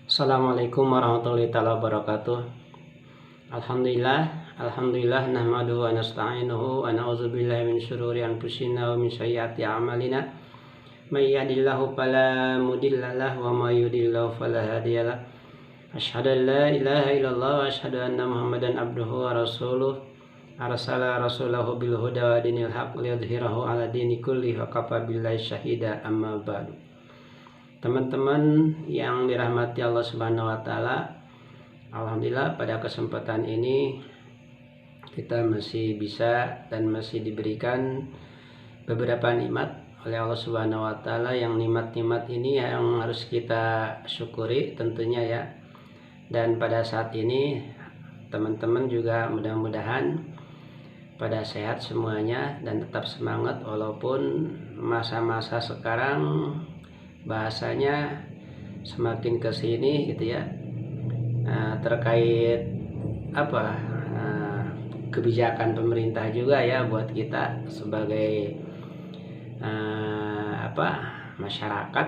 Assalamualaikum warahmatullahi wabarakatuh. Alhamdulillah nahmaduhu wa nasta'inuhu wa na'udzubillahi min syururi anfusina wa min sayyiati a'malina. May yahdihillahu fala mudhillalah wa may yudhlil fala hadiyalah. Asyhadu an la ilaha illallah wa asyhadu anna Muhammadan abduhu wa rasuluh. Arsala rasulahu bil huda wa dinil haq liyudhhirahu 'ala dini kulli wa kafa billahi syahida, amma ba'du. Teman-teman yang dirahmati Allah Subhanahu wa taala, alhamdulillah pada kesempatan ini kita masih bisa dan masih diberikan beberapa nikmat oleh Allah Subhanahu wa taala, yang nikmat-nikmat ini yang harus kita syukuri tentunya ya. Dan pada saat ini teman-teman juga mudah-mudahan pada sehat semuanya dan tetap semangat walaupun masa-masa sekarang bahasanya semakin kesini gitu ya, terkait kebijakan pemerintah juga ya, buat kita sebagai masyarakat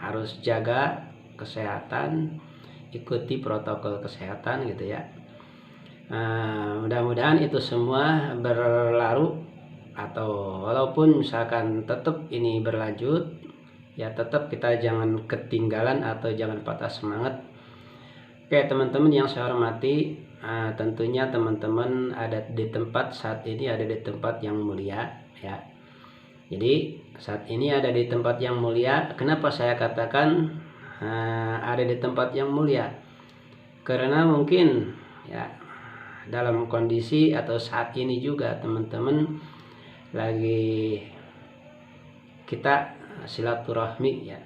harus jaga kesehatan, ikuti protokol kesehatan gitu ya. Mudah-mudahan itu semua berlalu, atau walaupun misalkan tetap ini berlanjut ya, tetap kita jangan ketinggalan atau jangan patah semangat. Oke teman-teman yang saya hormati, tentunya teman-teman ada di tempat saat ini, ada di tempat yang mulia ya. Jadi saat ini ada di tempat yang mulia. Kenapa saya katakan ada di tempat yang mulia? Karena mungkin ya dalam kondisi atau saat ini juga teman-teman lagi kita silaturahmi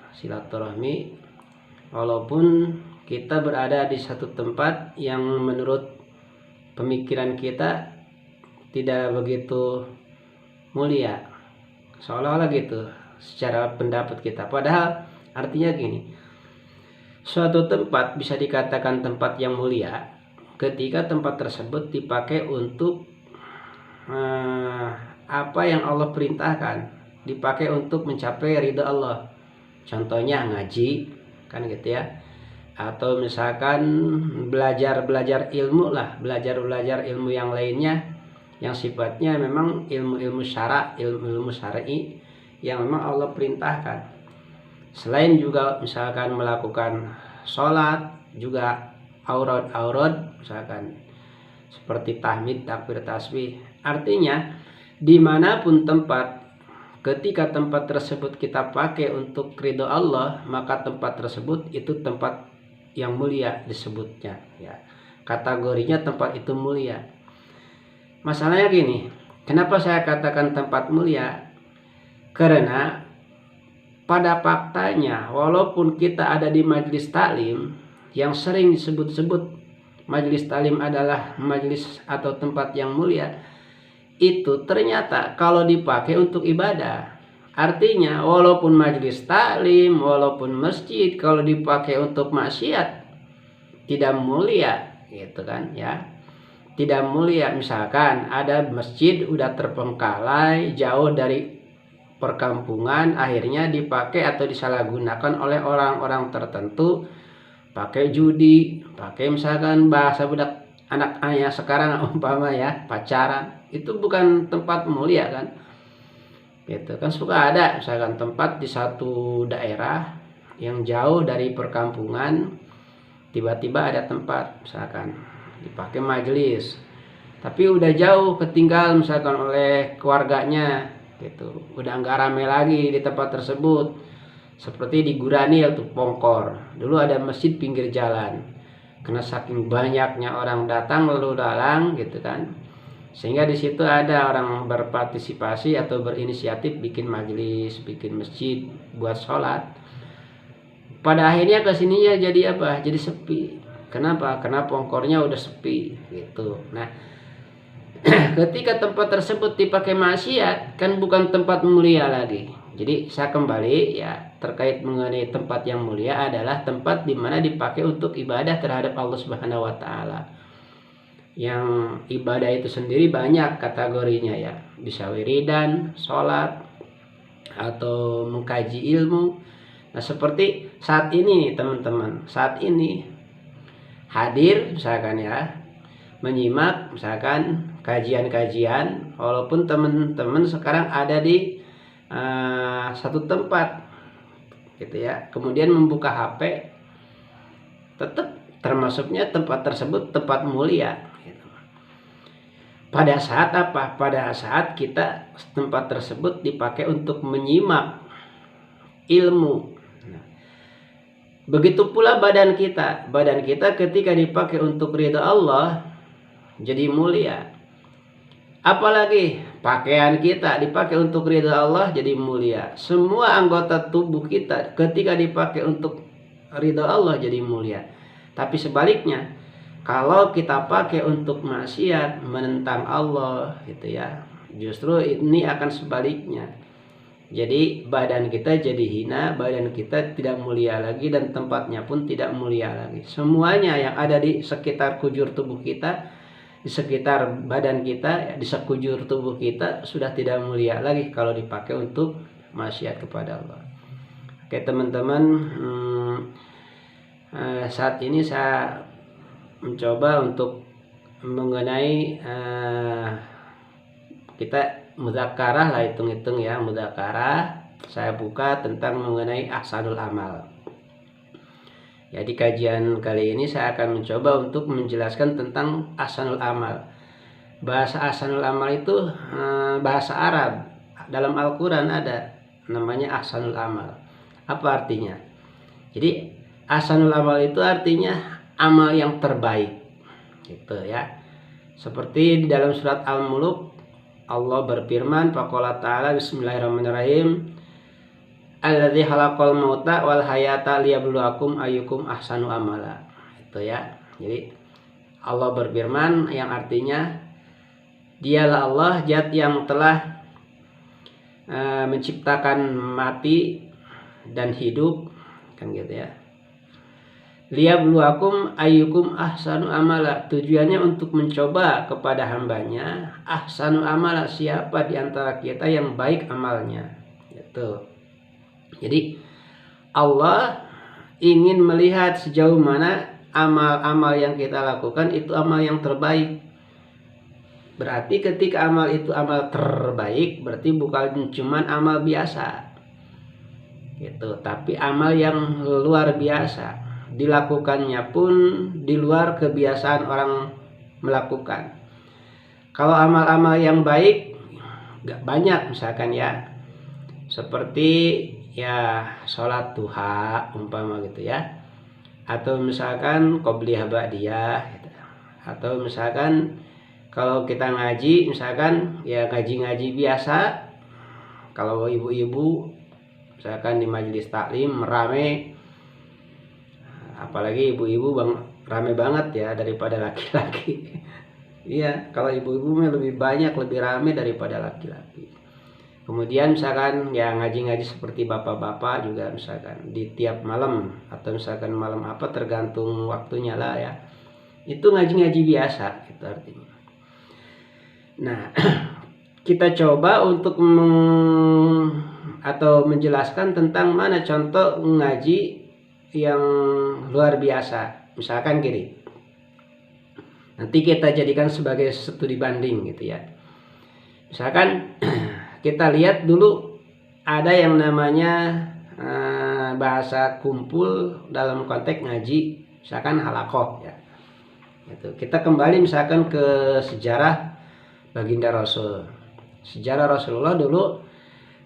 walaupun kita berada di satu tempat yang menurut pemikiran kita tidak begitu mulia, seolah-olah gitu secara pendapat kita. Padahal artinya gini, suatu tempat bisa dikatakan tempat yang mulia ketika tempat tersebut dipakai untuk apa yang Allah perintahkan, dipakai untuk mencapai ridha Allah. Contohnya ngaji kan gitu ya, atau misalkan belajar ilmu lah, belajar ilmu yang lainnya yang sifatnya memang ilmu syar'i yang memang Allah perintahkan. Selain juga misalkan melakukan sholat juga aurad misalkan seperti tahmid, takbir, tasbih. Artinya dimanapun tempat, ketika tempat tersebut kita pakai untuk ridho Allah, maka tempat tersebut itu tempat yang mulia disebutnya ya. Kategorinya tempat itu mulia. Masalahnya gini, kenapa saya katakan tempat mulia? Karena pada faktanya walaupun kita ada di majelis taklim yang sering disebut-sebut majelis taklim adalah majelis atau tempat yang mulia, itu ternyata kalau dipakai untuk ibadah, artinya walaupun majelis taklim, walaupun masjid, kalau dipakai untuk maksiat tidak mulia gitu kan ya, tidak mulia. Misalkan ada masjid udah terpengkalai jauh dari perkampungan, akhirnya dipakai atau disalahgunakan oleh orang-orang tertentu, pakai judi, pakai misalkan bahasa budak anak-anaknya sekarang umpama ya, pacaran. Itu bukan tempat mulia kan, gitu kan. Suka ada misalkan tempat di satu daerah yang jauh dari perkampungan, tiba-tiba ada tempat misalkan dipakai majelis, tapi udah jauh ketinggal misalkan oleh keluarganya gitu, udah nggak rame lagi di tempat tersebut. Seperti di Guranil tuh, Pongkor, dulu ada masjid pinggir jalan, karena saking banyaknya orang datang lalu lalang gitu kan, sehingga di situ ada orang berpartisipasi atau berinisiatif bikin majelis, bikin masjid buat sholat. Pada akhirnya kesininya jadi apa? Jadi sepi. Kenapa? Karena Pongkornya udah sepi gitu. Nah, ketika tempat tersebut dipakai maksiat, kan bukan tempat mulia lagi. Jadi saya kembali ya, terkait mengenai tempat yang mulia adalah tempat dimana dipakai untuk ibadah terhadap Allah Subhanahu wa taala. Yang ibadah itu sendiri banyak kategorinya ya, bisa wiridan, sholat, atau mengkaji ilmu, Nah, seperti saat ini teman-teman, saat ini hadir misalkan ya, menyimak misalkan kajian-kajian, walaupun teman-teman sekarang ada di satu tempat gitu ya, kemudian membuka HP, tetap termasuknya tempat tersebut tempat mulia gitu. Pada saat apa? Pada saat kita tempat tersebut dipakai untuk menyimak ilmu. Nah, begitu pula badan kita ketika dipakai untuk ridha Allah jadi mulia. Apalagi pakaian kita dipakai untuk ridha Allah jadi mulia. Semua anggota tubuh kita ketika dipakai untuk ridha Allah jadi mulia. Tapi sebaliknya, kalau kita pakai untuk maksiat, menentang Allah gitu ya, justru ini akan sebaliknya. Jadi badan kita jadi hina, badan kita tidak mulia lagi, dan tempatnya pun tidak mulia lagi. Semuanya yang ada di sekitar kujur tubuh kita, di sekitar badan kita, di sekujur tubuh kita sudah tidak mulia lagi kalau dipakai untuk maksiat kepada Allah. Oke teman-teman, saat ini saya mencoba untuk mengenai kita mudzakarah lah, hitung-hitung ya, mudzakarah. Saya buka tentang mengenai ahsanul amal. Jadi kajian kali ini saya akan mencoba untuk menjelaskan tentang ahsanul amal. Bahasa ahsanul amal itu bahasa Arab. Dalam Al-Quran ada namanya ahsanul amal. Apa artinya? Jadi ahsanul amal itu artinya amal yang terbaik gitu ya. Seperti di dalam surat Al-Muluk, Allah berfirman, faqala ta'ala, bismillahirrahmanirrahim, alladzi khalaqal mauta wal hayata liyabluwakum ayyukum ahsanu amala. Itu ya. Jadi Allah berfirman yang artinya dialah Allah zat yang telah menciptakan mati dan hidup, kan gitu ya. Liyabluwakum ayyukum ahsanu amala, tujuannya untuk mencoba kepada hambanya ahsanu amala, siapa di antara kita yang baik amalnya gitu. Jadi Allah ingin melihat sejauh mana amal-amal yang kita lakukan itu amal yang terbaik. Berarti ketika amal itu amal terbaik, berarti bukan cuma amal biasa gitu, tapi amal yang luar biasa, dilakukannya pun di luar kebiasaan orang melakukan. Kalau amal-amal yang baik gak banyak misalkan ya, seperti ya sholat duha umpama gitu ya, atau misalkan qobliyah ba'diyah gitu. Atau misalkan kalau kita ngaji misalkan ya ngaji-ngaji biasa, kalau ibu-ibu misalkan di majelis taklim rame, apalagi ibu-ibu rame banget ya daripada laki-laki. Iya, kalau ibu-ibu lebih banyak, lebih rame daripada laki-laki. Kemudian misalkan ya ngaji-ngaji seperti bapak-bapak juga misalkan di tiap malam, atau misalkan malam apa tergantung waktunya lah ya, itu ngaji-ngaji biasa itu artinya. Nah kita coba untuk atau menjelaskan tentang mana contoh ngaji yang luar biasa. Misalkan gini, nanti kita jadikan sebagai studi banding gitu ya. Misalkan kita lihat dulu ada yang namanya bahasa kumpul dalam konteks ngaji, misalkan halakoh ya. Gitu. Kita kembali misalkan ke sejarah baginda Rasul. Sejarah Rasulullah dulu,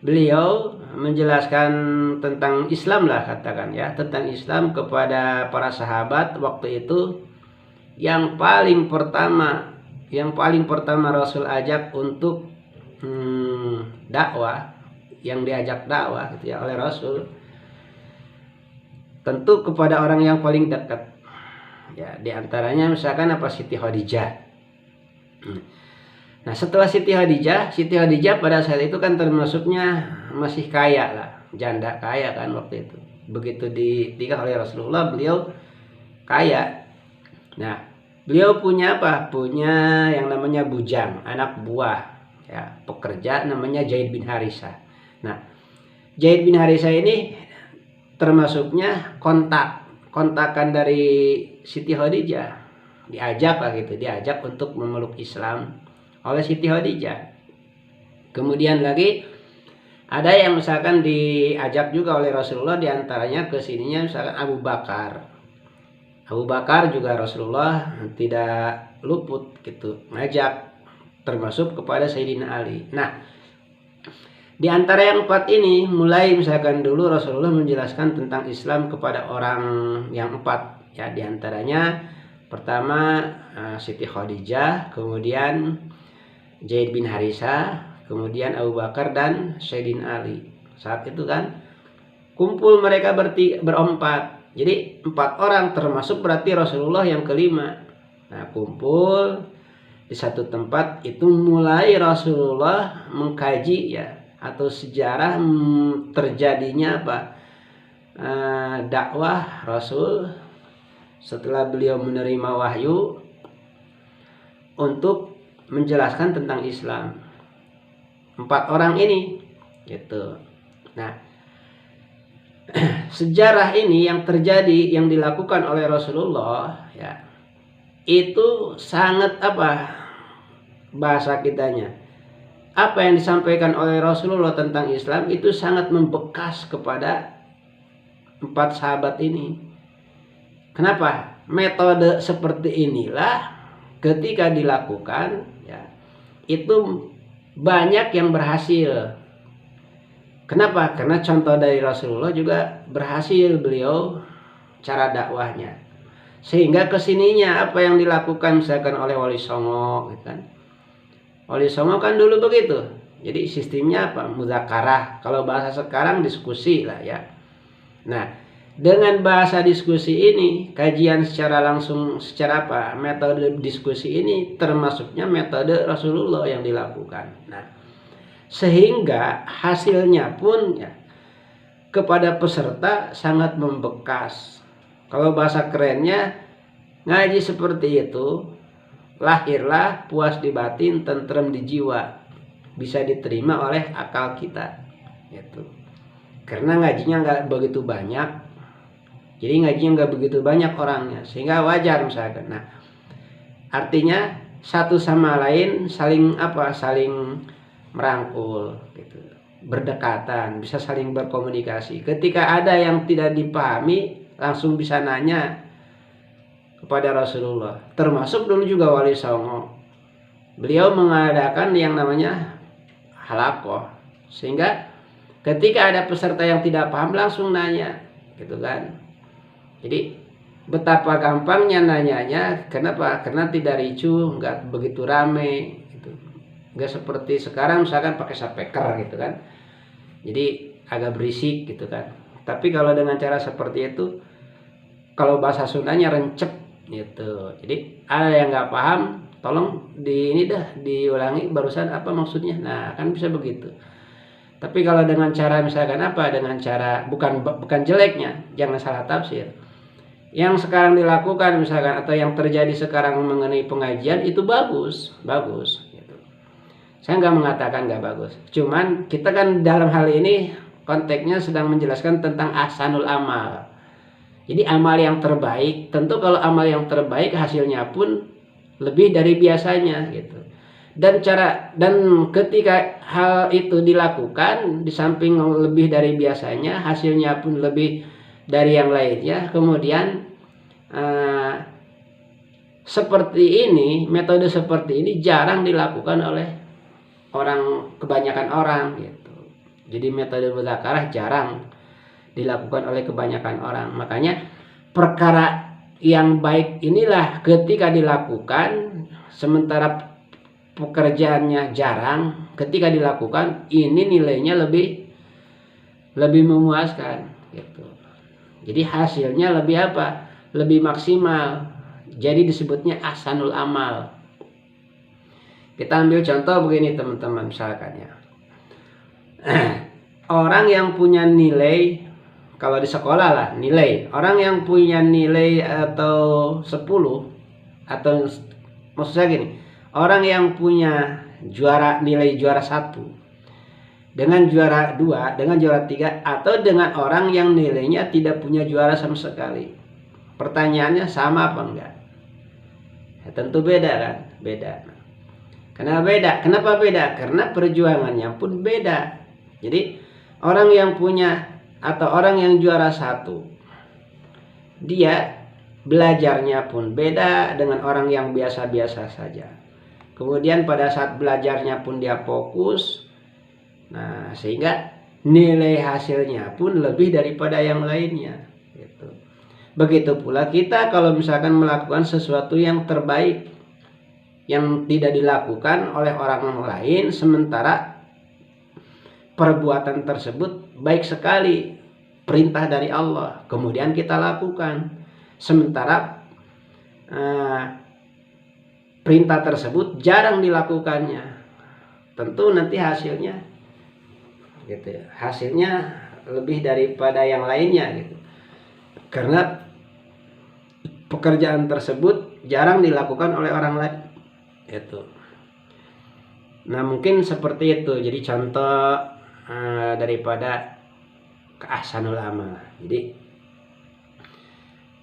beliau menjelaskan tentang Islam lah katakan ya, tentang Islam kepada para sahabat waktu itu. Yang paling pertama Rasul ajak untuk dakwah, yang diajak dakwah gitu ya oleh Rasul, tentu kepada orang yang paling dekat ya, diantaranya misalkan apa, Siti Khadijah. Nah setelah Siti Khadijah pada saat itu kan termasuknya masih kaya lah, janda kaya kan waktu itu. Begitu dinikah oleh Rasulullah, beliau kaya. Nah beliau punya apa? Punya yang namanya bujang, anak buah ya, pekerja namanya Zaid bin Harisah. Nah Zaid bin Harisah ini termasuknya kontakan dari Siti Khadijah, diajak lah gitu, diajak untuk memeluk Islam oleh Siti Khadijah. Kemudian lagi ada yang misalkan diajak juga oleh Rasulullah, diantaranya ke sininya misalkan Abu Bakar. Abu Bakar juga Rasulullah tidak luput gitu ngajak, termasuk kepada Sayyidina Ali. Nah, di antara yang 4 ini, mulai misalkan dulu Rasulullah menjelaskan tentang Islam kepada orang yang 4 ya, di antaranya pertama Siti Khadijah, kemudian Zaid bin Harisah, kemudian Abu Bakar dan Sayyidina Ali. Saat itu kan kumpul mereka berempat. Jadi 4 orang termasuk berarti Rasulullah yang kelima. Nah, kumpul di satu tempat itu mulai Rasulullah mengkaji ya, atau sejarah terjadinya dakwah Rasul setelah beliau menerima wahyu untuk menjelaskan tentang Islam. 4 orang ini gitu. Nah, sejarah ini yang terjadi, yang dilakukan oleh Rasulullah ya, itu sangat bahasa kitanya, apa yang disampaikan oleh Rasulullah tentang Islam itu sangat membekas kepada 4 sahabat ini. Kenapa? Metode seperti inilah ketika dilakukan ya, itu banyak yang berhasil. Kenapa? Karena contoh dari Rasulullah juga berhasil beliau cara dakwahnya. Sehingga kesininya apa yang dilakukan misalkan oleh Wali Songo gitu kan. Wali Songo kan dulu begitu. Jadi sistemnya Muzakarah. Kalau bahasa sekarang diskusi lah ya. Nah, dengan bahasa diskusi ini, kajian secara langsung, secara metode diskusi ini termasuknya metode Rasulullah yang dilakukan. Nah, sehingga hasilnya pun ya, kepada peserta sangat membekas. Kalau bahasa kerennya, ngaji seperti itu, lahirlah puas di batin, tentrem di jiwa, bisa diterima oleh akal kita gitu. Karena ngajinya nggak begitu banyak, jadi ngajinya nggak begitu banyak orangnya, sehingga wajar misalkan. Nah, artinya satu sama lain saling merangkul gitu, berdekatan, bisa saling berkomunikasi. Ketika ada yang tidak dipahami, langsung bisa nanya kepada Rasulullah. Termasuk dulu juga Wali Songo, beliau mengadakan yang namanya halakoh, sehingga ketika ada peserta yang tidak paham langsung nanya gitu kan. Jadi betapa gampangnya nanyanya. Kenapa? Karena tidak ricuh, nggak begitu rame gitu. Nggak seperti sekarang misalkan pakai speaker gitu kan, jadi agak berisik gitu kan. Tapi kalau dengan cara seperti itu, kalau bahasa Sundanya rencep gitu. Jadi ada yang nggak paham, tolong diulangi barusan apa maksudnya. Nah, kan bisa begitu. Tapi kalau dengan cara misalkan dengan cara bukan jeleknya, jangan salah tafsir. Yang sekarang dilakukan misalkan atau yang terjadi sekarang mengenai pengajian itu bagus gitu. Saya nggak mengatakan nggak bagus, cuman kita kan dalam hal ini konteksnya sedang menjelaskan tentang ahsanul amal. Jadi amal yang terbaik, tentu kalau amal yang terbaik hasilnya pun lebih dari biasanya gitu. Dan ketika hal itu dilakukan, di samping lebih dari biasanya, hasilnya pun lebih dari yang lainnya. Kemudian metode seperti ini jarang dilakukan oleh kebanyakan orang gitu. Jadi metode muzakarah jarang dilakukan oleh kebanyakan orang. Makanya perkara yang baik inilah ketika dilakukan, sementara pekerjaannya jarang, ketika dilakukan ini nilainya lebih memuaskan gitu. Jadi hasilnya lebih maksimal. Jadi disebutnya ahsanul amal. Kita ambil contoh begini teman-teman, misalkan ya. Orang yang punya nilai, kalau di sekolah lah nilai, orang yang punya nilai atau 10, atau maksud saya gini, orang yang punya nilai juara 1 dengan juara 2, dengan juara 3, atau dengan orang yang nilainya tidak punya juara sama sekali? Pertanyaannya sama apa enggak? Ya, tentu beda kan? Beda. Kenapa beda? Kenapa beda? Karena perjuangannya pun beda. Jadi orang yang punya atau orang yang juara 1, dia belajarnya pun beda dengan orang yang biasa-biasa saja. Kemudian pada saat belajarnya pun dia fokus. Nah, sehingga nilai hasilnya pun lebih daripada yang lainnya. Gitu. Begitu pula kita kalau misalkan melakukan sesuatu yang terbaik, yang tidak dilakukan oleh orang lain, sementara perbuatan tersebut baik sekali, perintah dari Allah, kemudian kita lakukan, sementara perintah tersebut jarang dilakukannya, tentu nanti hasilnya gitu ya, hasilnya lebih daripada yang lainnya gitu, karena pekerjaan tersebut jarang dilakukan oleh orang lain itu. Nah, mungkin seperti itu. Jadi contoh daripada keahsanul amal. Jadi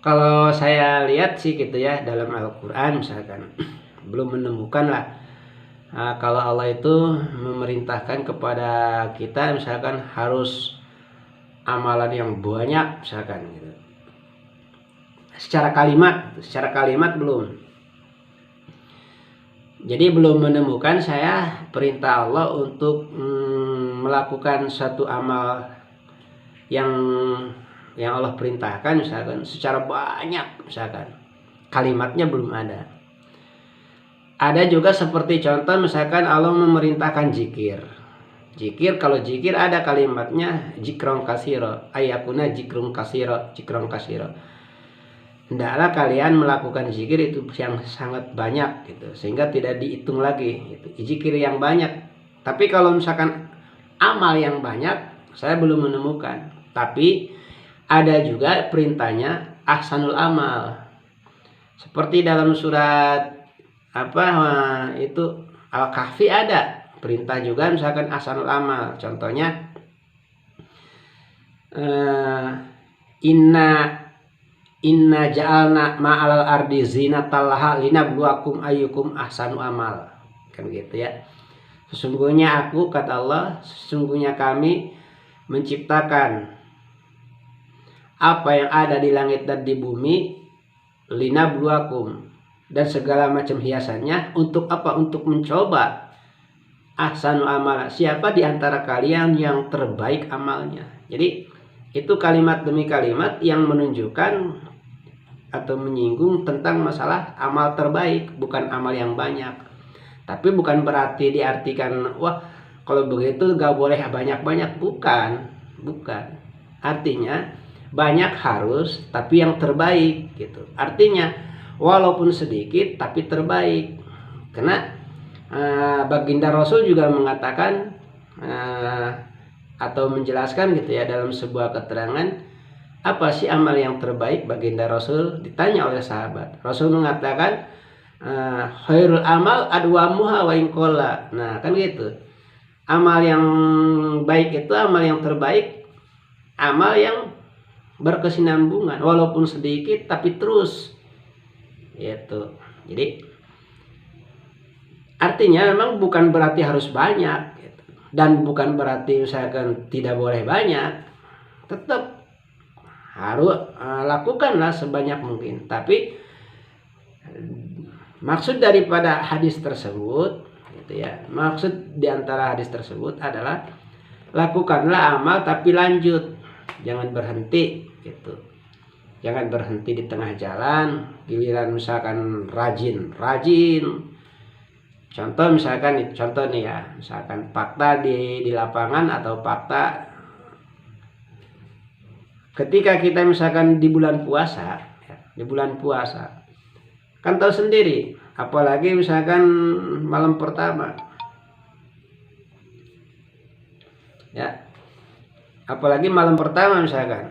kalau saya lihat sih gitu ya, dalam Al-Quran misalkan belum menemukan lah kalau Allah itu memerintahkan kepada kita misalkan harus amalan yang banyak misalkan gitu. Secara kalimat belum. Jadi belum menemukan saya perintah Allah untuk melakukan satu amal yang Allah perintahkan misalkan secara banyak, misalkan kalimatnya belum ada. Ada juga seperti contoh misalkan Allah memerintahkan zikir. Kalau zikir ada kalimatnya zikron kasiro, ayakuna zikron kasiro. Hendaklah kalian melakukan zikir itu yang sangat banyak gitu, sehingga tidak dihitung lagi gitu. Zikir yang banyak. Tapi kalau misalkan amal yang banyak, saya belum menemukan. Tapi ada juga perintahnya ahsanul amal. Seperti dalam surat itu Al-Kahfi ada perintah juga misalkan ahsanul amal. Contohnya Inna ja'alna ma'alal ardi zinatal laha linabluwakum ayyukum ahsanu amal. Kan gitu ya. Sesungguhnya aku, kata Allah, sesungguhnya kami menciptakan apa yang ada di langit dan di bumi, linabluwakum, dan segala macam hiasannya untuk apa? Untuk mencoba ahsanu amal, siapa di antara kalian yang terbaik amalnya. Jadi itu kalimat demi kalimat yang menunjukkan atau menyinggung tentang masalah amal terbaik, bukan amal yang banyak. Tapi bukan berarti diartikan wah kalau begitu gak boleh banyak-banyak, bukan. Artinya banyak harus, tapi yang terbaik gitu. Artinya walaupun sedikit tapi terbaik. Karena baginda Rasul juga mengatakan atau menjelaskan gitu ya dalam sebuah keterangan, apa sih amal yang terbaik? Baginda Rasul ditanya oleh sahabat. Rasul mengatakan khairul amal adwamuha wa in qalla. Nah, kan gitu. Amal yang baik itu, amal yang terbaik, amal yang berkesinambungan walaupun sedikit tapi terus. Gitu. Jadi artinya memang bukan berarti harus banyak gitu. Dan bukan berarti misalkan tidak boleh banyak. Tetap harus lakukanlah sebanyak mungkin. Tapi maksud daripada hadis tersebut gitu ya, maksud diantara hadis tersebut adalah lakukanlah amal tapi lanjut, jangan berhenti gitu. Jangan berhenti di tengah jalan, giliran misalkan rajin. Contoh nih ya, misalkan fakta di lapangan atau fakta ketika kita misalkan di bulan puasa kan tahu sendiri, apalagi misalkan malam pertama ya, apalagi malam pertama misalkan